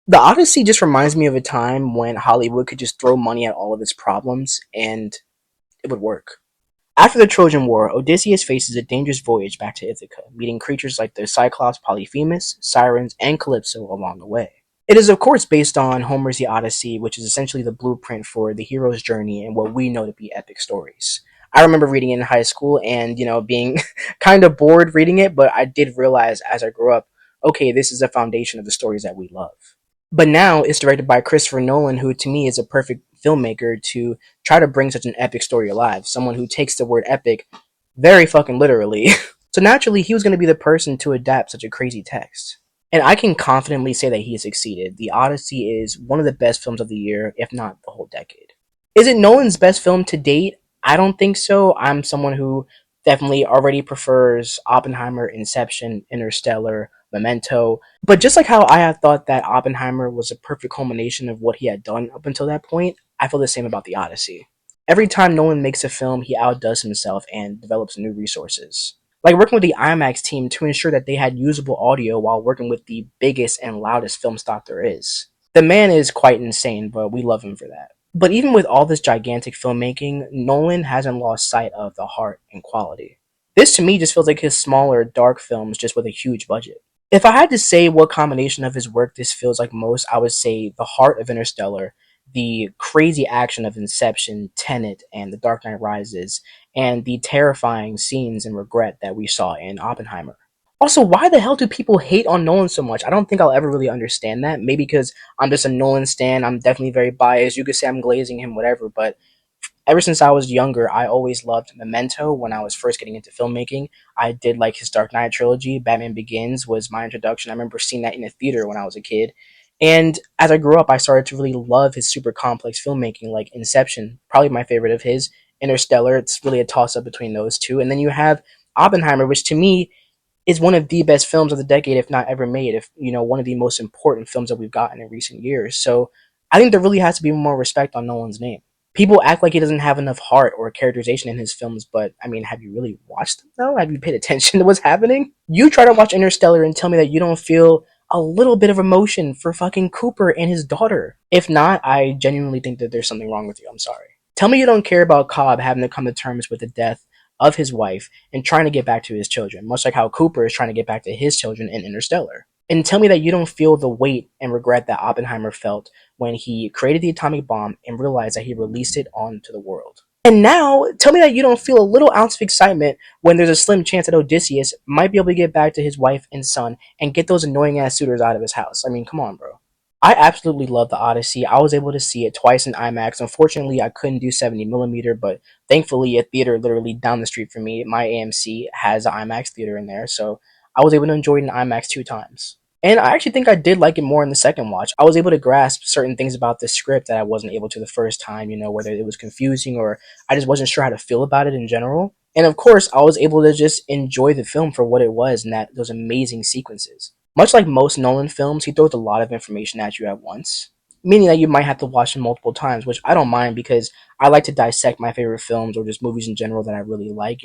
The Odyssey just reminds me of a time when Hollywood could just throw money at all of its problems and it would work. After the Trojan War, Odysseus faces a dangerous voyage back to Ithaca, meeting creatures like the Cyclops Polyphemus, Sirens, and Calypso along the way. It is, of course, based on Homer's The Odyssey, which is essentially the blueprint for the hero's journey and what we know to be epic stories. I remember reading it in high school and, being kind of bored reading it, but I did realize as I grew up, okay, this is the foundation of the stories that we love. But now it's directed by Christopher Nolan, who to me is a perfect filmmaker to try to bring such an epic story alive. Someone who takes the word epic very fucking literally. So naturally, he was going to be the person to adapt such a crazy text. And I can confidently say that he has succeeded. The Odyssey is one of the best films of the year, if not the whole decade. Is it Nolan's best film to date? I don't think so. I'm someone who definitely already prefers Oppenheimer, Inception, Interstellar, Memento. But just like how I had thought that Oppenheimer was a perfect culmination of what he had done up until that point, I feel the same about The Odyssey. Every time Nolan makes a film, he outdoes himself and develops new resources. Like working with the IMAX team to ensure that they had usable audio while working with the biggest and loudest film stock there is. The man is quite insane, but we love him for that. But even with all this gigantic filmmaking, Nolan hasn't lost sight of the heart and quality. This to me just feels like his smaller, dark films just with a huge budget. If I had to say what combination of his work this feels like most, I would say the heart of Interstellar, the crazy action of Inception, Tenet, and The Dark Knight Rises, and the terrifying scenes and regret that we saw in Oppenheimer. Also, why the hell do people hate on Nolan so much? I don't think I'll ever really understand that. Maybe because I'm just a Nolan stan. I'm definitely very biased. You could say I'm glazing him, whatever. But ever since I was younger, I always loved Memento when I was first getting into filmmaking. I did like his Dark Knight trilogy. Batman Begins was my introduction. I remember seeing that in a theater when I was a kid. And as I grew up, I started to really love his super complex filmmaking, like Inception, probably my favorite of his. Interstellar, it's really a toss up between those two. And then you have Oppenheimer, which to me is one of the best films of the decade, if not ever made. If one of the most important films that we've gotten in recent years. So I think there really has to be more respect on Nolan's name. People act like he doesn't have enough heart or characterization in his films, but I mean, have you really watched them though? Have you paid attention to what's happening? You try to watch Interstellar and tell me that you don't feel a little bit of emotion for fucking Cooper and his daughter. If not, I genuinely think that there's something wrong with you. I'm sorry. Tell me you don't care about Cobb having to come to terms with the death of his wife and trying to get back to his children, much like how Cooper is trying to get back to his children in Interstellar. And tell me that you don't feel the weight and regret that Oppenheimer felt when he created the atomic bomb and realized that he released it onto the world. And now, tell me that you don't feel a little ounce of excitement when there's a slim chance that Odysseus might be able to get back to his wife and son and get those annoying ass suitors out of his house. I mean, come on, bro. I absolutely love the Odyssey. I was able to see it twice in IMAX. Unfortunately, I couldn't do 70 millimeter, but thankfully, a theater literally down the street from me, my AMC, has an IMAX theater in there, so I was able to enjoy it in IMAX two times. And I actually think I did like it more in the second watch. I was able to grasp certain things about the script that I wasn't able to the first time, whether it was confusing or I just wasn't sure how to feel about it in general. And of course, I was able to just enjoy the film for what it was and that those amazing sequences. Much like most Nolan films, he throws a lot of information at you at once, meaning that you might have to watch them multiple times, which I don't mind because I like to dissect my favorite films or just movies in general that I really like.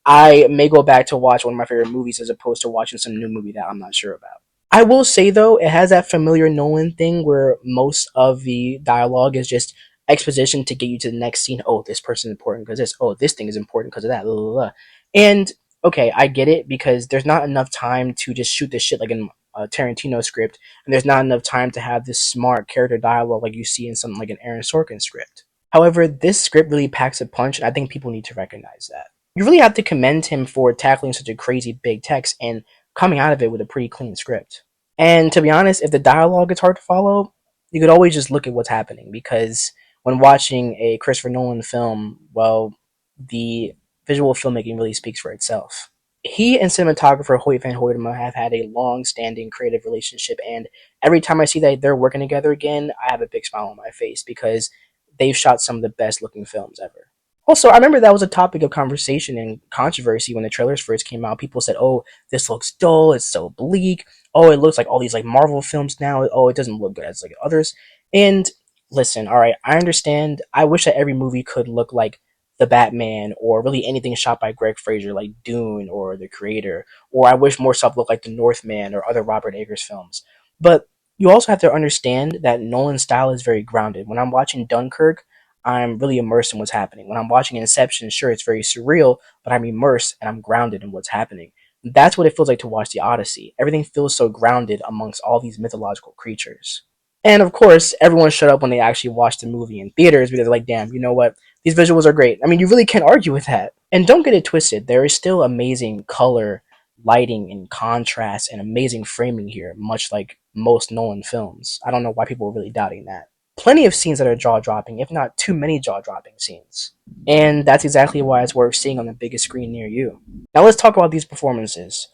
I may go back to watch one of my favorite movies as opposed to watching some new movie that I'm not sure about. I will say though, it has that familiar Nolan thing where most of the dialogue is just exposition to get you to the next scene. Oh, this person is important because this. Oh, this thing is important because of that. Blah, blah, blah. And okay, I get it because there's not enough time to just shoot this shit like in a Tarantino script, and there's not enough time to have this smart character dialogue like you see in something like an Aaron Sorkin script. However, this script really packs a punch, and I think people need to recognize that. You really have to commend him for tackling such a crazy big text and coming out of it with a pretty clean script. And to be honest, if the dialogue is hard to follow, you could always just look at what's happening because when watching a Christopher Nolan film, well, the visual filmmaking really speaks for itself. He and cinematographer Hoyt van Hoytema have had a long-standing creative relationship, and every time I see that they're working together again, I have a big smile on my face because they've shot some of the best-looking films ever. Also, I remember that was a topic of conversation and controversy when the trailers first came out. People said, "Oh, this looks dull. It's so bleak. Oh, it looks like all these like Marvel films now. Oh, it doesn't look good as like others." And listen, all right, I understand. I wish that every movie could look like the Batman or really anything shot by Greg Fraser, like Dune or The Creator. Or I wish more stuff looked like The Northman or other Robert Eggers films. But You also have to understand that Nolan's style is very grounded. When I'm watching Dunkirk, I'm really immersed in what's happening. When I'm watching Inception, sure, it's very surreal, but I'm immersed and I'm grounded in what's happening. That's what it feels like to watch the Odyssey. Everything feels so grounded amongst all these mythological creatures. And of course, everyone shut up when they actually watched the movie in theaters because they're like, damn, you know what? These visuals are great. I mean, you really can't argue with that. And don't get it twisted, there is still amazing color, lighting, and contrast, and amazing framing here, much like most Nolan films. I don't know why people are really doubting that. Plenty of scenes that are jaw dropping, if not too many jaw dropping scenes. And that's exactly why it's worth seeing on the biggest screen near you. Now let's talk about these performances.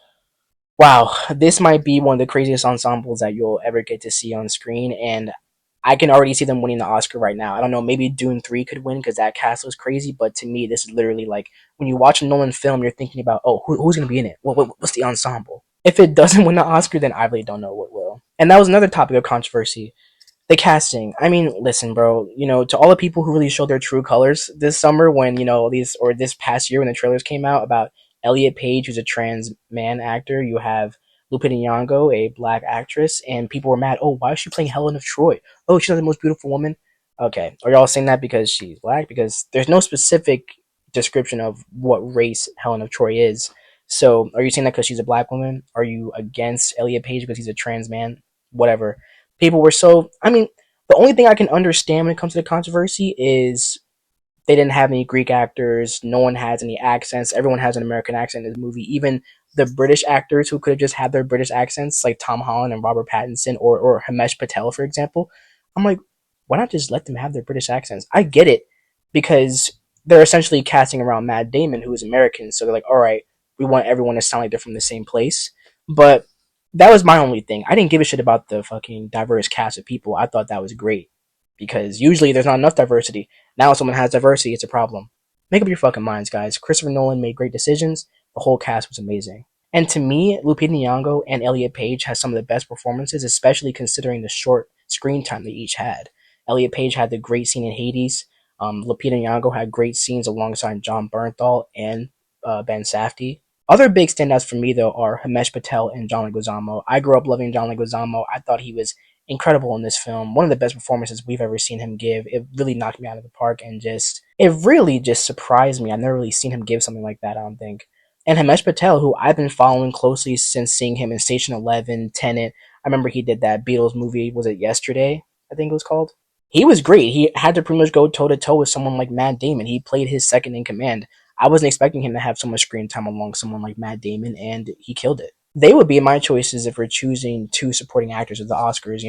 Wow, this might be one of the craziest ensembles that you'll ever get to see on screen, and I can already see them winning the Oscar right now. I don't know, maybe Dune 3 could win because that cast was crazy, but to me, this is literally like when you watch a Nolan film, you're thinking about, oh, who's going to be in it? What's the ensemble? If it doesn't win the Oscar, then I really don't know what will. And that was another topic of controversy, the casting. I mean, listen, bro. To all the people who really showed their true colors this summer, when this past year when the trailers came out about Elliot Page, who's a trans man actor, you have Lupita Nyong'o, a black actress, and people were mad. Oh, why is she playing Helen of Troy? Oh, she's not the most beautiful woman. Okay, are y'all saying that because she's black? Because there's no specific description of what race Helen of Troy is. So, are you saying that because she's a black woman? Are you against Elliot Page because he's a trans man? Whatever. People were so. I mean, the only thing I can understand when it comes to the controversy is they didn't have any Greek actors. No one has any accents. Everyone has an American accent in this movie. Even the British actors who could have just had their British accents, like Tom Holland and Robert Pattinson or Himesh Patel, for example. I'm like, why not just let them have their British accents? I get it because they're essentially casting around Matt Damon, who is American. So they're like, all right, we want everyone to sound like they're from the same place. But that was my only thing. I didn't give a shit about the fucking diverse cast of people. I thought that was great because usually there's not enough diversity. Now if someone has diversity, it's a problem. Make up your fucking minds, guys. Christopher Nolan made great decisions. The whole cast was amazing. And to me, Lupita Nyong'o and Elliot Page has some of the best performances, especially considering the short screen time they each had. Elliot Page had the great scene in Hades. Lupita Nyong'o had great scenes alongside John Bernthal and Ben Safdie. Other big standouts for me, though, are Himesh Patel and John Leguizamo. I grew up loving John Leguizamo. I thought he was incredible in this film. One of the best performances we've ever seen him give. It really knocked me out of the park and it really just surprised me. I've never really seen him give something like that, I don't think. And Himesh Patel, who I've been following closely since seeing him in Station 11, Tenet. I remember he did that Beatles movie, was it Yesterday? I think it was called. He was great. He had to pretty much go toe to toe with someone like Matt Damon. He played his second in command. I wasn't expecting him to have so much screen time along someone like Matt Damon, and he killed it. They would be my choices if we're choosing two supporting actors at the Oscars.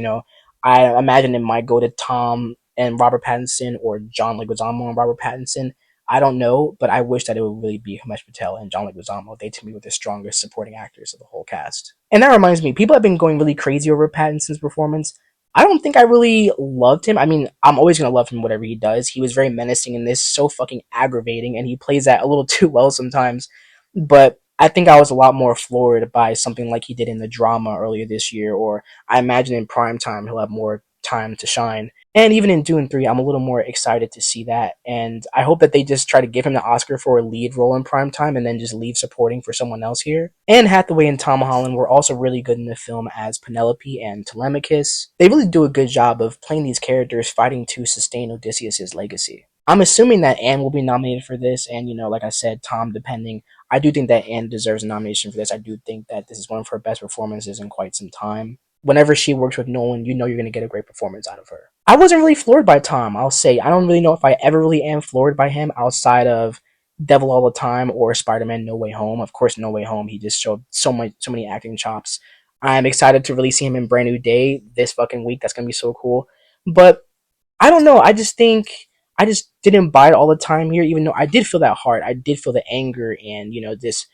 I imagine it might go to Tom and Robert Pattinson or John Leguizamo and Robert Pattinson. I don't know, but I wish that it would really be Himesh Patel and John Leguizamo. They, to me, were the strongest supporting actors of the whole cast. And that reminds me, people have been going really crazy over Pattinson's performance. I don't think I really loved him. I mean, I'm always gonna love him whatever he does. He was very menacing in this, so fucking aggravating, and he plays that a little too well sometimes. But I think I was a lot more floored by something like he did in the drama earlier this year, or I imagine in prime time he'll have more time to shine. And even in Dune 3, I'm a little more excited to see that. And I hope that they just try to give him the Oscar for a lead role in primetime and then just leave supporting for someone else here. Anne Hathaway and Tom Holland were also really good in the film as Penelope and Telemachus. They really do a good job of playing these characters fighting to sustain Odysseus' legacy. I'm assuming that Anne will be nominated for this, and like I said, Tom, depending. I do think that Anne deserves a nomination for this. I do think that this is one of her best performances in quite some time. Whenever she works with Nolan, you're going to get a great performance out of her. I wasn't really floored by Tom, I'll say. I don't really know if I ever really am floored by him outside of Devil All the Time or Spider-Man No Way Home. Of course, No Way Home, he just showed so many acting chops. I'm excited to really see him in Brand New Day this fucking week. That's going to be so cool. But I don't know. I just think I just didn't buy it all the time here, even though I did feel that heart. I did feel the anger and, this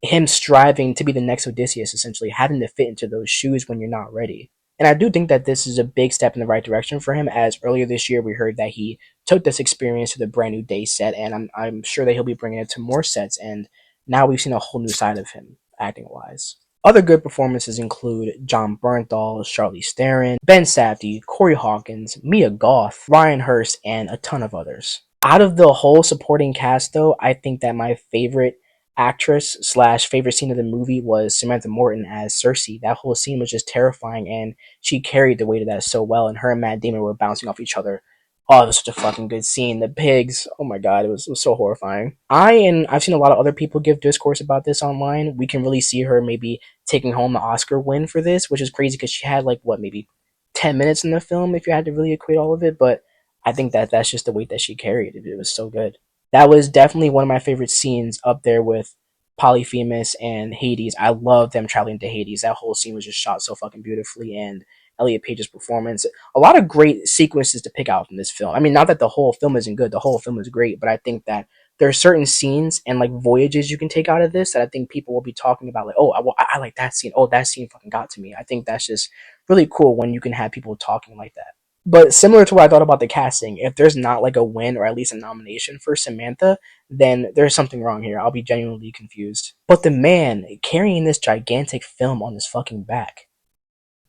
him striving to be the next Odysseus, essentially having to fit into those shoes when you're not ready. And I do think that this is a big step in the right direction for him, as earlier this year we heard that he took this experience to the Brand New Day set, and I'm sure that he'll be bringing it to more sets, and now we've seen a whole new side of him, acting-wise. Other good performances include John Bernthal, Charlize Theron, Ben Safdie, Corey Hawkins, Mia Goth, Ryan Hurst, and a ton of others. Out of the whole supporting cast, though, I think that my favorite actress slash favorite scene of the movie was Samantha Morton as Cersei. That whole scene was just terrifying, and she carried the weight of that so well. And her and Matt Damon were bouncing off each other. Oh, it was such a fucking good scene. The pigs. Oh my god, it was so horrifying. I've seen a lot of other people give discourse about this online. We can really see her maybe taking home the Oscar win for this, which is crazy because she had like what, maybe 10 minutes in the film if you had to really equate all of it. But I think that that's just the weight that she carried. It was so good. That was definitely one of my favorite scenes, up there with Polyphemus and Hades. I love them traveling to Hades. That whole scene was just shot so fucking beautifully, and Elliot Page's performance. A lot of great sequences to pick out from this film. I mean, not that the whole film isn't good. The whole film is great, but I think that there are certain scenes and like voyages you can take out of this that I think people will be talking about. Like, oh, I like that scene. Oh, that scene fucking got to me. I think that's just really cool when you can have people talking like that. But similar to what I thought about the casting, if there's not like a win or at least a nomination for Samantha, then there's something wrong here. I'll be genuinely confused. But the man carrying this gigantic film on his fucking back,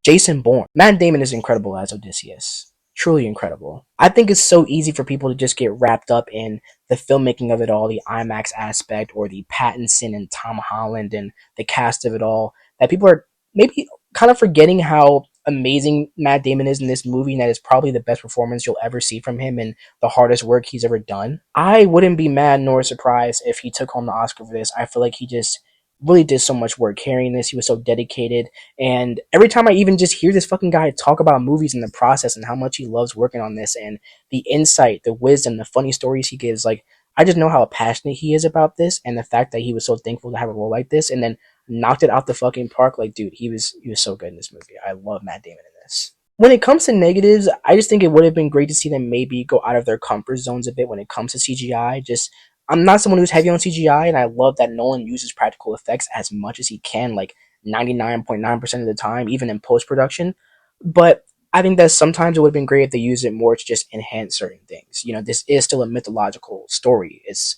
Jason Bourne. Matt Damon is incredible as Odysseus. Truly incredible. I think it's so easy for people to just get wrapped up in the filmmaking of it all, the IMAX aspect, or the Pattinson and Tom Holland and the cast of it all, that people are maybe kind of forgetting how amazing Matt Damon is in this movie, and that is probably the best performance you'll ever see from him and the hardest work he's ever done. I wouldn't be mad nor surprised if he took home the Oscar for this. I feel like he just really did so much work carrying this. He was so dedicated. And every time I even just hear this fucking guy talk about movies and the process and how much he loves working on this and the insight, the wisdom, the funny stories he gives, like, I just know how passionate he is about this, and the fact that he was so thankful to have a role like this and then knocked it out the fucking park. Like, dude, he was so good in this movie. I love Matt Damon in this. When it comes to negatives, I just think it would have been great to see them maybe go out of their comfort zones a bit when it comes to CGI. Just, I'm not someone who's heavy on CGI, and I love that Nolan uses practical effects as much as he can, like 99.9% of the time, even in post production. But I think that sometimes it would have been great if they used it more to just enhance certain things. You know, this is still a mythological story. It's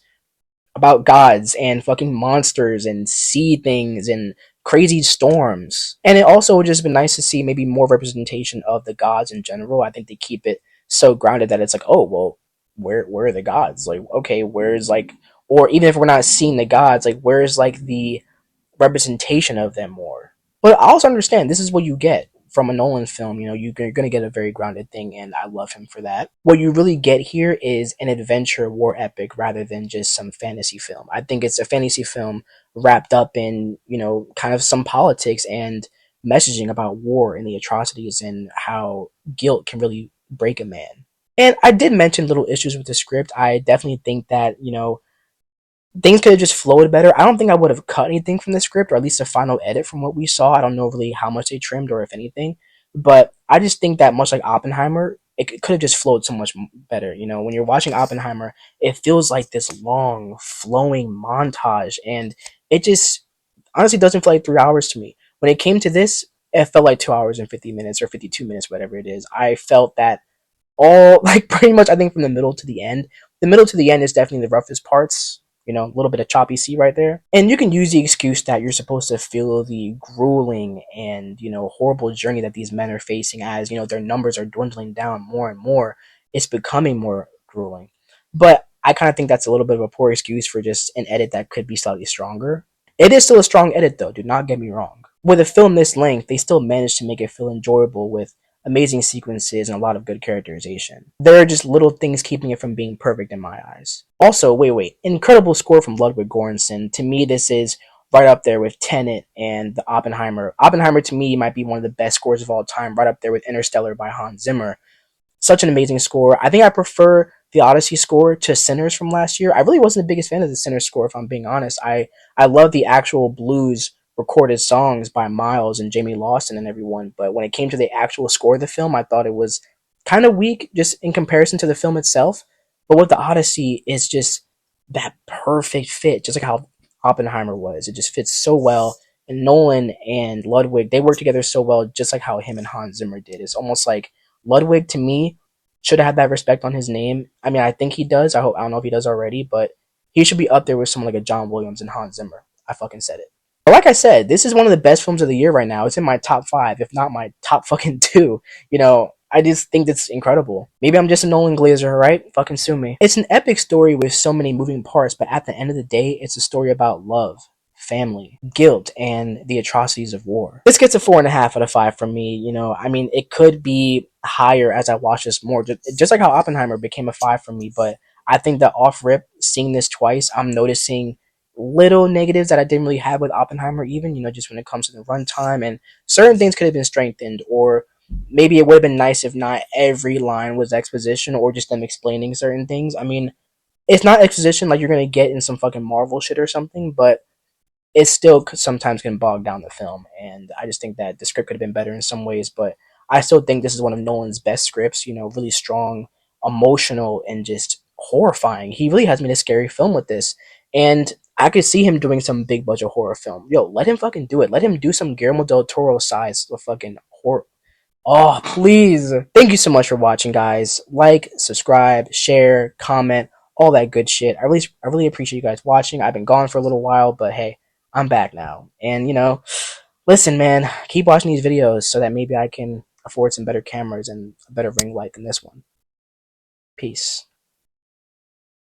about gods and fucking monsters and sea things and crazy storms. And it also would just been nice to see maybe more representation of the gods in general. I think they keep it so grounded that it's like, oh well, where are the gods? Like, okay, where's like, or even if we're not seeing the gods, like where's like the representation of them more. But I also understand this is what you get from a Nolan film. You know, you're going to get a very grounded thing, and I love him for that. What you really get here is an adventure war epic rather than just some fantasy film. I think it's a fantasy film wrapped up in, you know, kind of some politics and messaging about war and the atrocities and how guilt can really break a man. And I did mention little issues with the script. I definitely think that, you know, things could have just flowed better. I don't think I would have cut anything from the script, or at least a final edit from what we saw. I don't know really how much they trimmed or if anything, but I just think that much like Oppenheimer, it could have just flowed so much better. You know, when you're watching Oppenheimer, it feels like this long, flowing montage, and it just honestly doesn't feel like 3 hours to me. When it came to this, it felt like 2 hours and 50 minutes or 52 minutes, whatever it is. I felt that all like pretty much I think from the middle to the end. The middle to the end is definitely the roughest parts. You know, a little bit of choppy C right there. And you can use the excuse that you're supposed to feel the grueling and, you know, horrible journey that these men are facing as, you know, their numbers are dwindling down more and more. It's becoming more grueling. But I kind of think that's a little bit of a poor excuse for just an edit that could be slightly stronger. It is still a strong edit though, do not get me wrong. With a film this length, they still managed to make it feel enjoyable with amazing sequences and a lot of good characterization. There are just little things keeping it from being perfect in my eyes. Also, wait, incredible score from Ludwig Göransson. To me, this is right up there with Tenet and the Oppenheimer. Oppenheimer to me might be one of the best scores of all time, right up there with Interstellar by Hans Zimmer. Such an amazing score. I think I prefer the Odyssey score to Sinners from last year. I really wasn't the biggest fan of the Sinners score, if I'm being honest. I love the actual blues recorded songs by Miles and Jamie Lawson and everyone, but when it came to the actual score of the film, I thought it was kind of weak just in comparison to the film itself. But with the Odyssey, it's just that perfect fit, just like how Oppenheimer was. It just fits so well. And Nolan and Ludwig, they work together so well, just like how him and Hans Zimmer did. It's almost like Ludwig to me should have had that respect on his name. I mean, I think he does. I don't know if he does already, but he should be up there with someone like a John Williams and Hans Zimmer. I fucking said it. But like I said, this is one of the best films of the year right now. It's in my top 5, if not my top fucking 2. You know, I just think that's incredible. Maybe I'm just a Nolan Glazer, right? Fucking sue me. It's an epic story with so many moving parts, but at the end of the day, it's a story about love, family, guilt, and the atrocities of war. This gets a 4.5 out of 5 from me. I mean, it could be higher as I watch this more, just like how Oppenheimer became a 5 for me. But I think that off rip, seeing this twice, I'm noticing little negatives that I didn't really have with Oppenheimer, even, just when it comes to the runtime, and certain things could have been strengthened, or maybe it would have been nice if not every line was exposition or just them explaining certain things. I mean, it's not exposition like you're gonna get in some fucking Marvel shit or something, but it still sometimes can bog down the film. And I just think that the script could have been better in some ways, but I still think this is one of Nolan's best scripts. Really strong, emotional, and just horrifying. He really has made a scary film with this, and I could see him doing some big budget horror film. Yo, let him fucking do it. Let him do some Guillermo del Toro size of fucking horror. Oh, please. Thank you so much for watching, guys. Like, subscribe, share, comment, all that good shit. I really appreciate you guys watching. I've been gone for a little while, but hey, I'm back now. And listen, man, keep watching these videos so that maybe I can afford some better cameras and a better ring light than this one. Peace.